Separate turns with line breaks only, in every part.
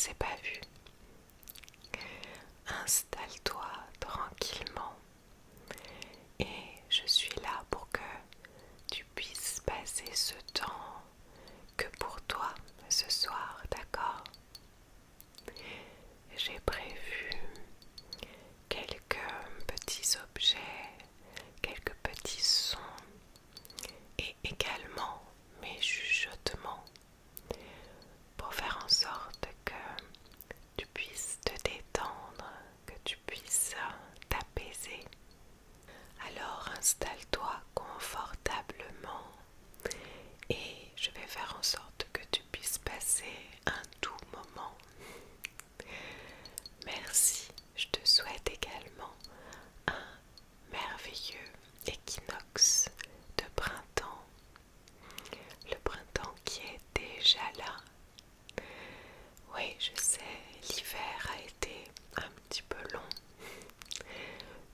s'est pas vu. Installe-toi tranquillement et je suis là pour que tu puisses passer ce temps que pour toi ce soir, d'accord? J'ai prévu quelques petits objets, quelques petits sons et également mes chuchotements pour faire en sorte que tu puisses te détendre, que tu puisses t'apaiser. Alors installe-toi confortablement et je vais faire en sorte que tu puisses passer un doux moment. Merci, je te souhaite également un merveilleux équinoxe de printemps. Le printemps qui est déjà là. Oui, je sais, l'hiver a été un petit peu long.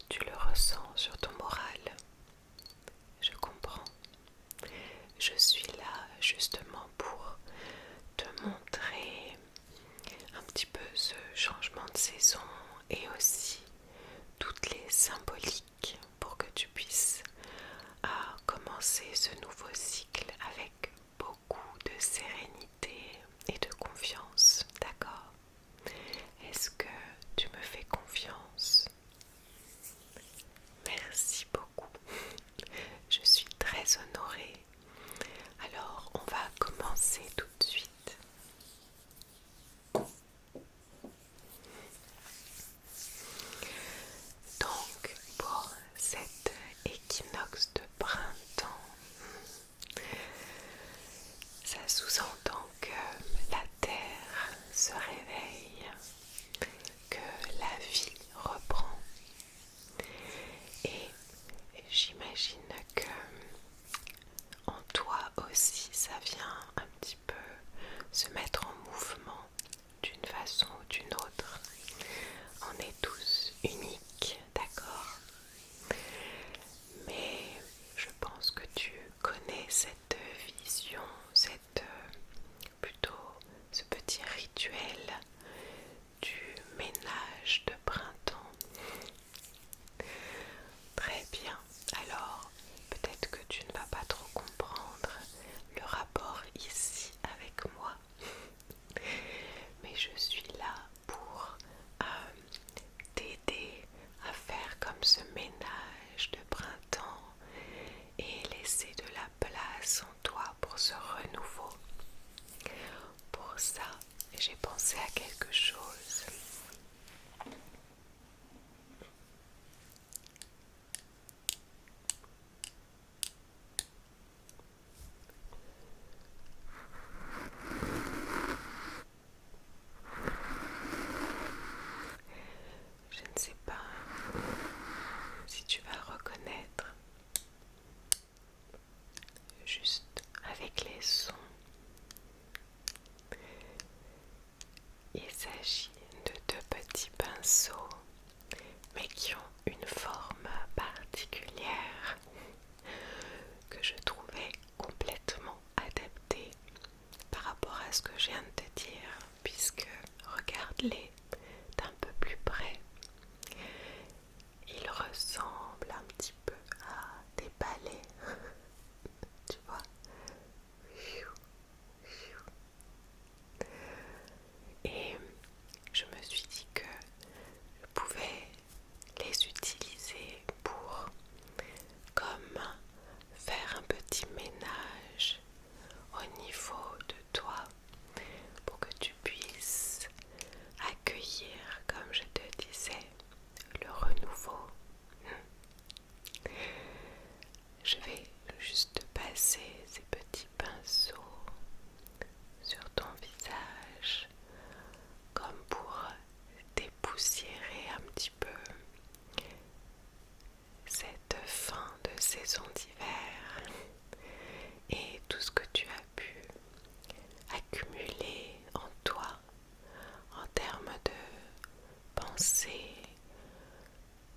Tu le ressens sur ton moral. Je comprends. Je suis là justement pour te montrer un petit peu ce changement de saison et aussi toutes les symboliques pour que tu puisses commencer ce nouveau cycle avec beaucoup de sérénité et de confiance, d'accord? Est-ce que tu me fais confiance? Merci beaucoup. Je suis très honorée. Alors, on va commencer tout de suite. Donc, pour cet équinoxe de printemps, ça sous-entend que la Terre se réveille, que la vie reprend. Et j'imagine que en toi aussi, ça vient un petit peu se mettre en mouvement d'une façon ou d'une autre. On est tous uniques, d'accord? Mais je pense que tu connais cette vision, plutôt ce petit rituel du ménage de printemps. Très bien, alors peut-être que tu ne vas pas trop comprendre le rapport ici avec moi, mais je suis là pour t'aider à faire comme ce ménage de printemps et laisser de la place en toi pour ce renouveau. Pour ça, j'ai pensé à quelque chose. Je ne sais pas si tu vas reconnaître juste avec les sons. Il s'agit de deux petits pinceaux, mais qui ont une forme particulière que je trouvais complètement adaptée par rapport à ce que je viens de te dire, puisque regarde-les d'un peu plus près. Ils ressemblent un petit peu à des balais, tu vois. Et je me suis dit que je pouvais les utiliser pour comme faire un petit ménage au niveau de toi pour que tu puisses accueillir, comme je te disais, le renouveau. Je vais juste passer ces petits pinceaux sur ton visage comme pour dépoussiérer un petit peu cette fin de saison d'hiver et tout ce que tu as pu accumuler en toi en termes de pensée,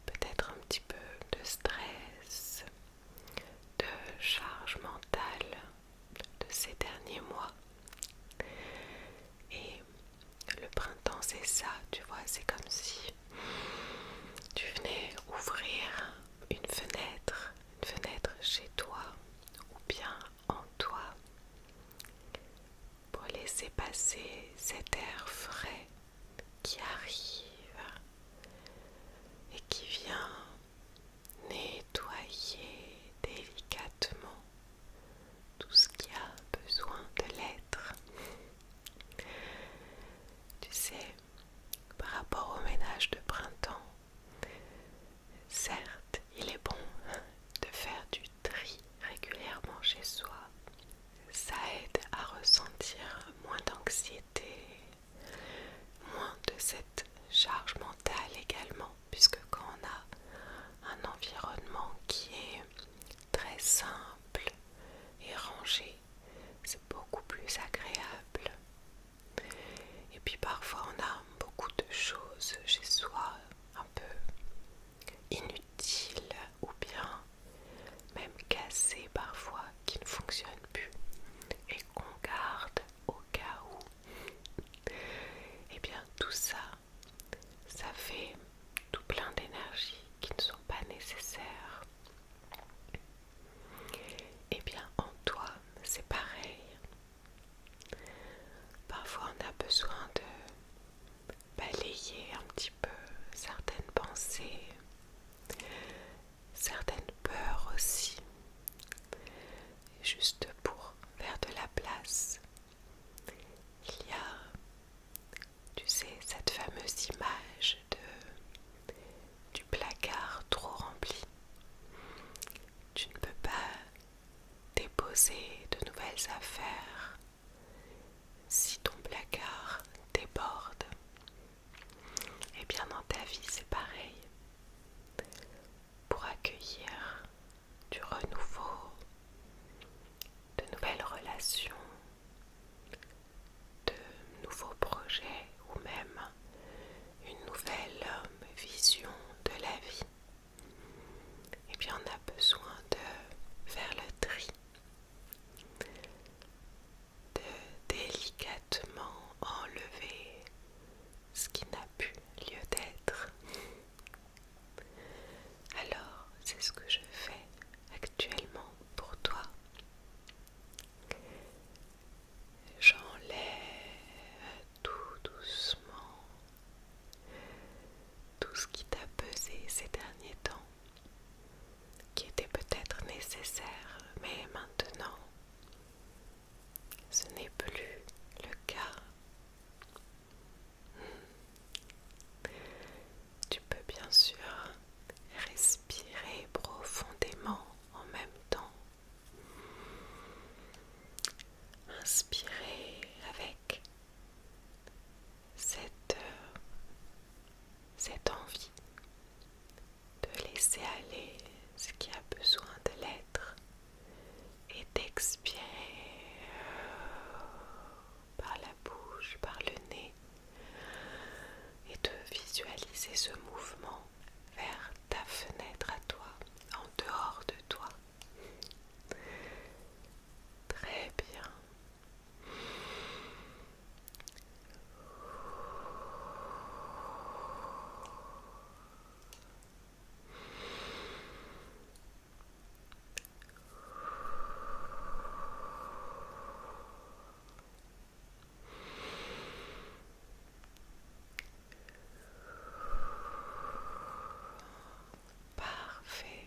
peut-être un petit peu de stress, de charge mentale de ces derniers mois. Et le printemps laisser passer cet air frais qui arrive et qui vient nettoyer délicatement tout ce qui a besoin de l'être. Tu sais, par rapport au ménage de printemps, certes, il est bon de faire du tri régulièrement chez soi. Ça aide à ressentir moins d'anxiété, moins de cette charge mentale également, puisque quand on a un environnement qui est très simple et rangé, c'est beaucoup plus agréable. Et puis parfois on a beaucoup de choses chez soi un peu inutiles ou bien même cassées parfois qui ne fonctionnent plus et qu'on garde au cas où. Et bien tout ça, ça fait tout plein d'énergie qui ne sont pas nécessaires. Et bien en toi, c'est pareil. Parfois on a besoin de balayer un petit peu certaines pensées, certaines peurs aussi, juste pour faire de la place. Il y a, tu sais, cette fameuse image du placard trop rempli. Tu ne peux pas déposer de nouvelles affaires si ton placard déborde. Et bien dans ta vie c'est pareil. Pour accueillir du renouveau, de nouvelles relations, de nouveaux projets ou même une nouvelle vision de la vie, et bien on a besoin de faire le tri, de délicatement enlever ce qui n'a plus lieu d'être. Alors c'est ce que je fais actuellement pour toi. J'enlève tout doucement tout ce qui t'a pesé ces derniers temps, qui était peut-être nécessaire, mais maintenant ce n'est plus le cas. Tu peux bien sûr respirer profondément en même temps. Inspirer avec cette envie de laisser aller ce qui a besoin de l'être et d'expirer par la bouche, par le nez, et de visualiser ce mouvement vers ta fenêtre à toi, en dehors de toi. Très bien. Parfait.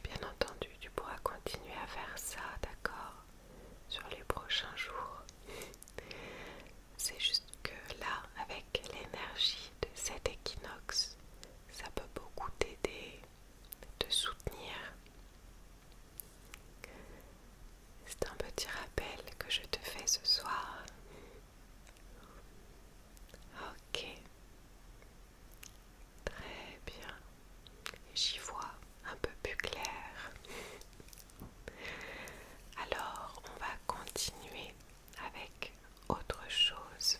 Bien entendu, tu pourras continuer à faire ça, d'accord, sur les prochains jours. C'est juste que là, avec l'énergie de cet équinoxe, ça peut beaucoup t'aider, te soutenir. C'est un petit rappel que je te fais ce soir. Ok, très bien. J'y vois un peu plus clair. Alors, on va continuer avec autre chose.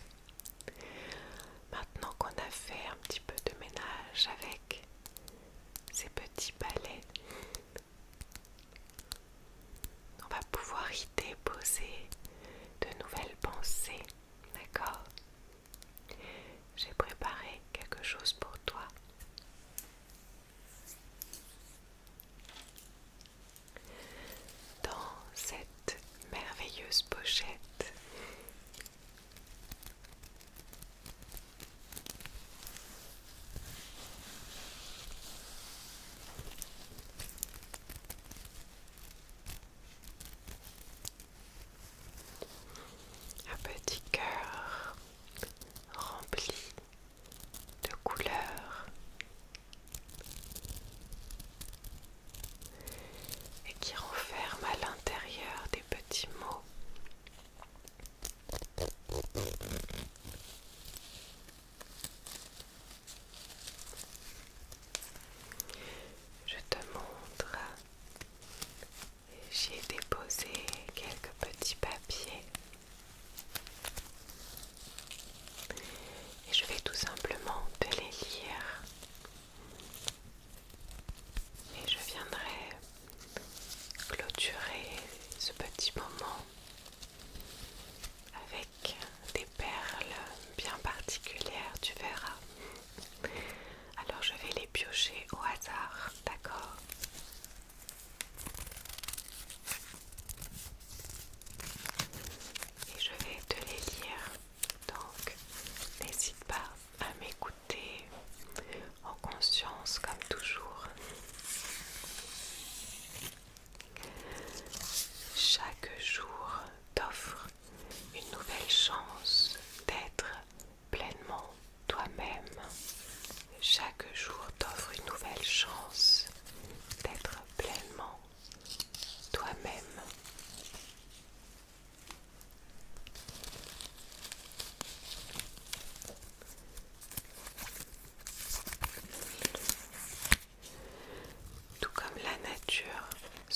Maintenant qu'on a fait un petit peu de ménage avec ces petits balais, on va pouvoir y déposer de nouvelles pensées, d'accord? J'ai préparé quelque chose pour toi. Dans cette merveilleuse pochette,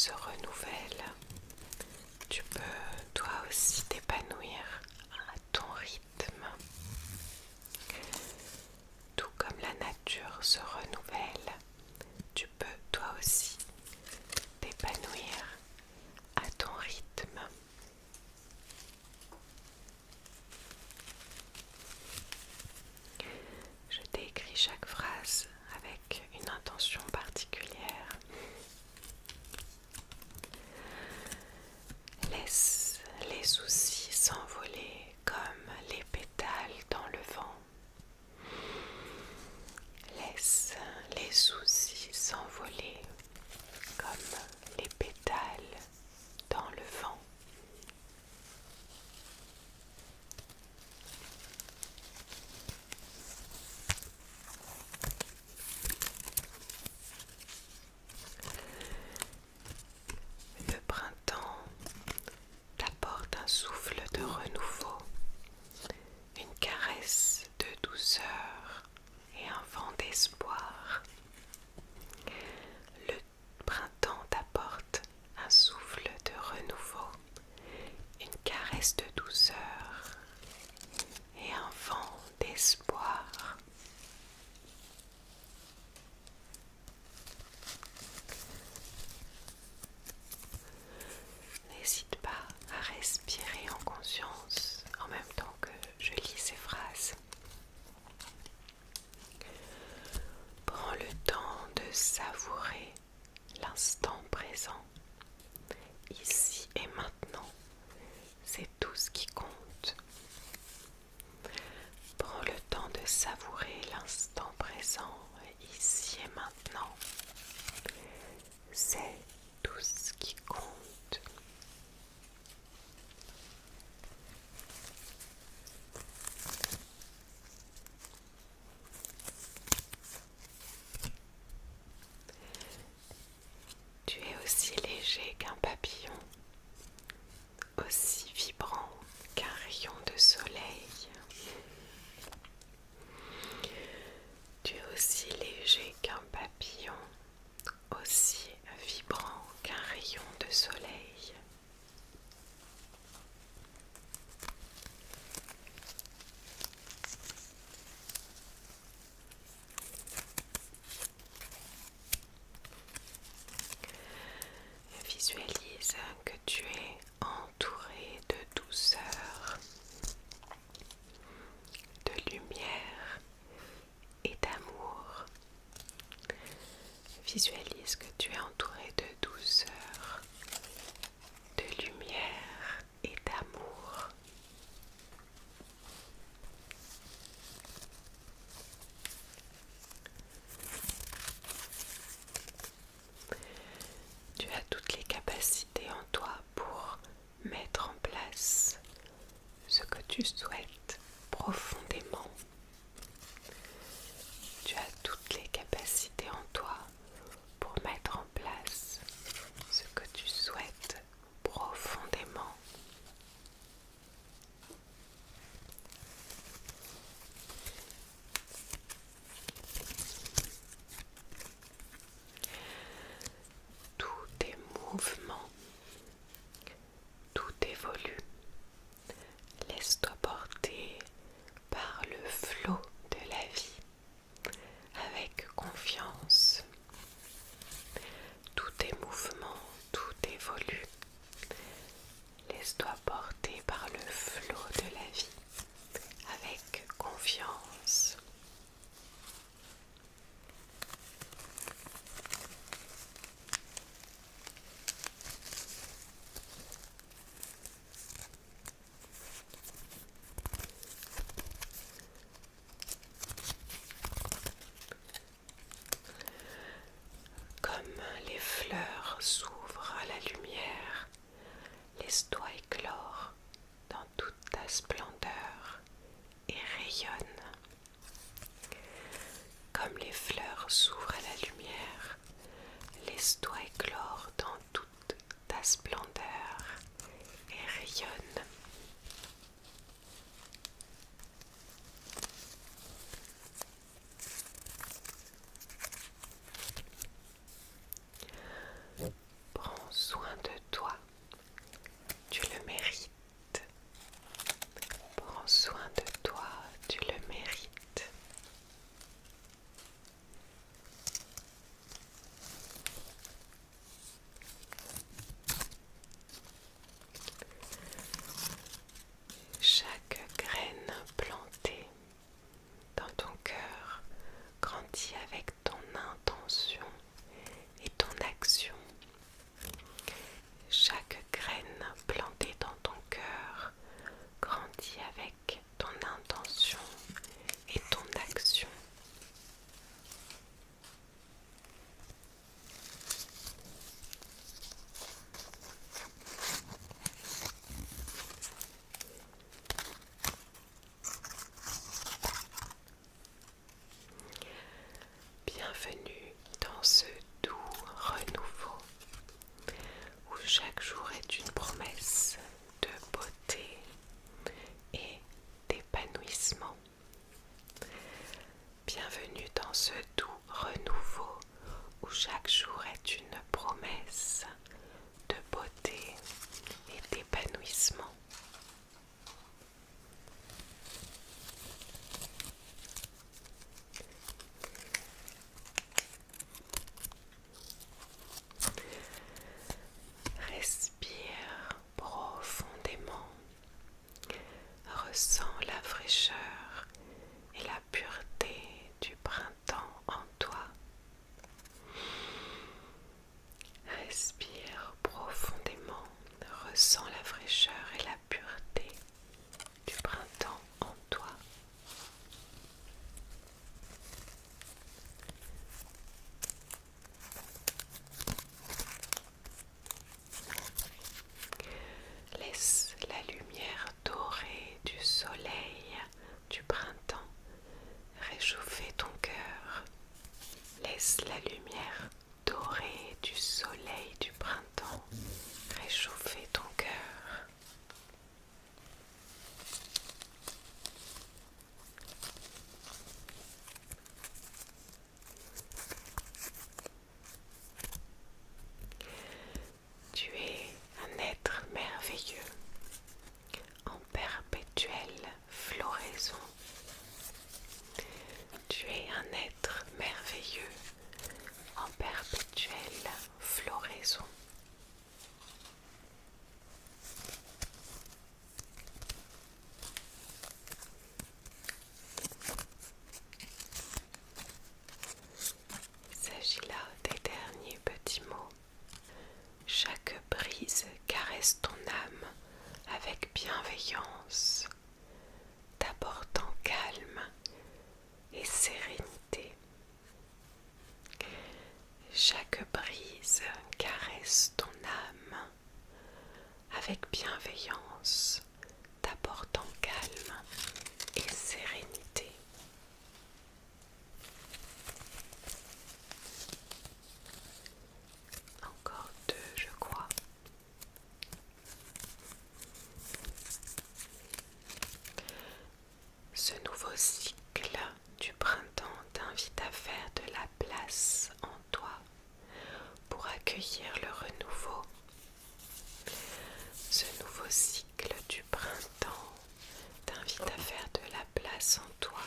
se renouvelle. Tu peux toi aussi t'épanouir à ton rythme. Tout comme la nature se renouvelle, tu peux toi aussi t'épanouir à ton rythme. Je t'ai écrit chaque phrase avec une intention particulière. Laisse les soucis s'envoler comme les pétales dans le vent. Laisse les soucis s'envoler comme les pétales dans le vent. Le printemps t'apporte un souffle de renouveau, une caresse de douceur et un vent d'espoir. Le printemps t'apporte un souffle de renouveau, une caresse de douceur et un vent d'espoir. N'hésite pas à respirer en conscience en même temps que je lis ces phrases. Prends le temps de savourer l'instant présent. Ici et maintenant, c'est tout ce qui compte. Prends le temps de savourer l'instant présent, ici et maintenant. C'est tout ce qui compte. Tu es aussi léger qu'un papillon, aussi vibrant qu'un rayon de soleil. Tu es aussi léger qu'un papillon, aussi vibrant qu'un rayon de soleil. Visualise que tu es entouré de douceur, de lumière et d'amour. Visualise que tu es entouré de douceur, de lumière et d'amour. Tu as toutes les capacités en toi pour mettre en place ce que tu souhaites profondément. Tu as toutes les capacités en toi pour mettre en place ce que tu souhaites profondément. Tous tes mouvements, tout évolue. Laisse-toi porter par le flot de la vie avec confiance. Tous tes mouvements, tout évolue. Laisse-toi porter par le flot de la vie avec confiance. Comme les fleurs s'ouvrent à la lumière, laisse-toi éclore dans toute ta splendeur et rayonne. Comme les fleurs s'ouvrent à la lumière, laisse-toi éclore dans toute ta splendeur et rayonne. Prends caresse ton âme avec bienveillance, t'apportant calme et sérénité. Chaque brise caresse ton âme avec bienveillance, t'apportant calme et sérénité. Encore deux, je crois. Ce nouveau cycle du printemps t'invite à faire de la place en toi pour accueillir le renouveau. Ce nouveau cycle du printemps t'invite à faire de la place en toi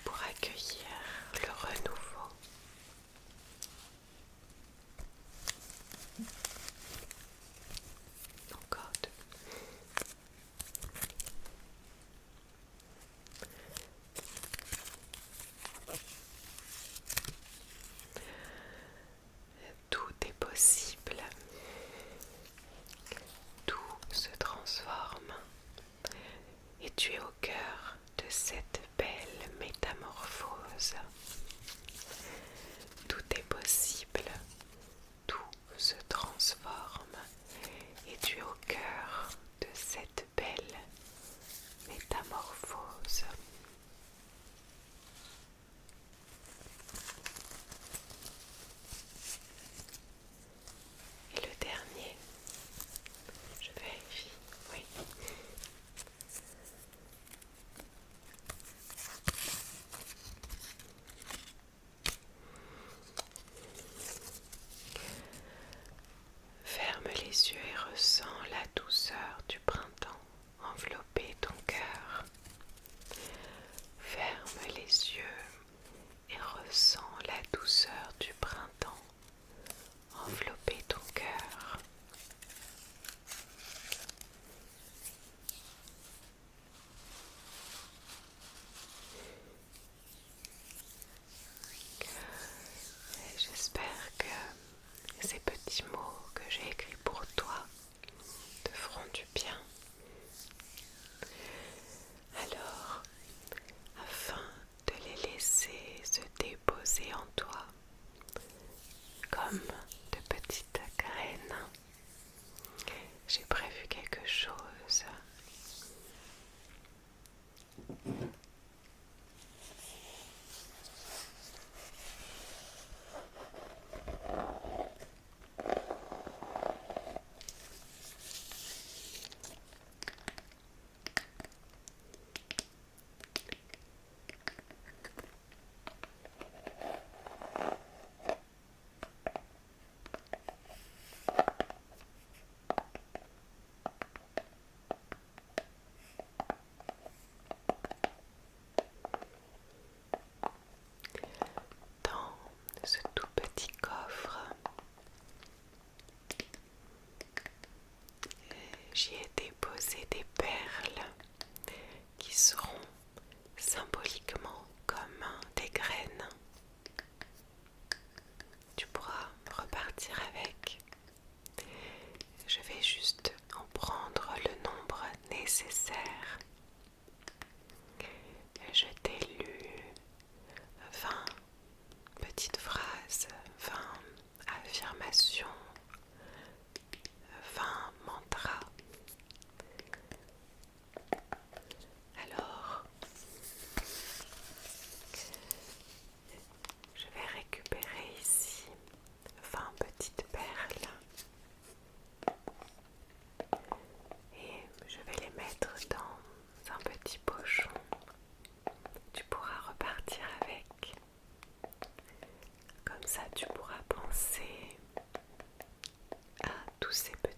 pour accueillir le renouveau. Encore deux. Tout est possible. Tout se transforme. Et tu es au cœur de cette belle métamorphose. Tout est possible. Tout se transforme. Et tu es au cœur de cette belle métamorphose. Et le dernier, je vérifie, oui. Ferme les yeux et ressens la douceur du printemps envelopper ton cœur. Ferme les yeux et ressens la douceur du printemps envelopper ton cœur. Et j'espère que ces petits mots que j'ai écrits pour toi te feront du bien. Alors, afin de les laisser se déposer en toi comme de petites graines, j'ai prévu quelque chose. Dans ce tout petit coffre, j'y ai déposé des perles qui seront symboliquement comme des graines. Tu pourras repartir avec. Je vais juste en prendre le nombre nécessaire. Je t'ai lu 20 petites phrases, 20 affirmations, 20 mantras. Alors, je vais récupérer ici 20 petites perles et je vais les mettre dans un petit pochon. Tu pourras repartir avec. Comme ça, tu pourras penser à tous ces petits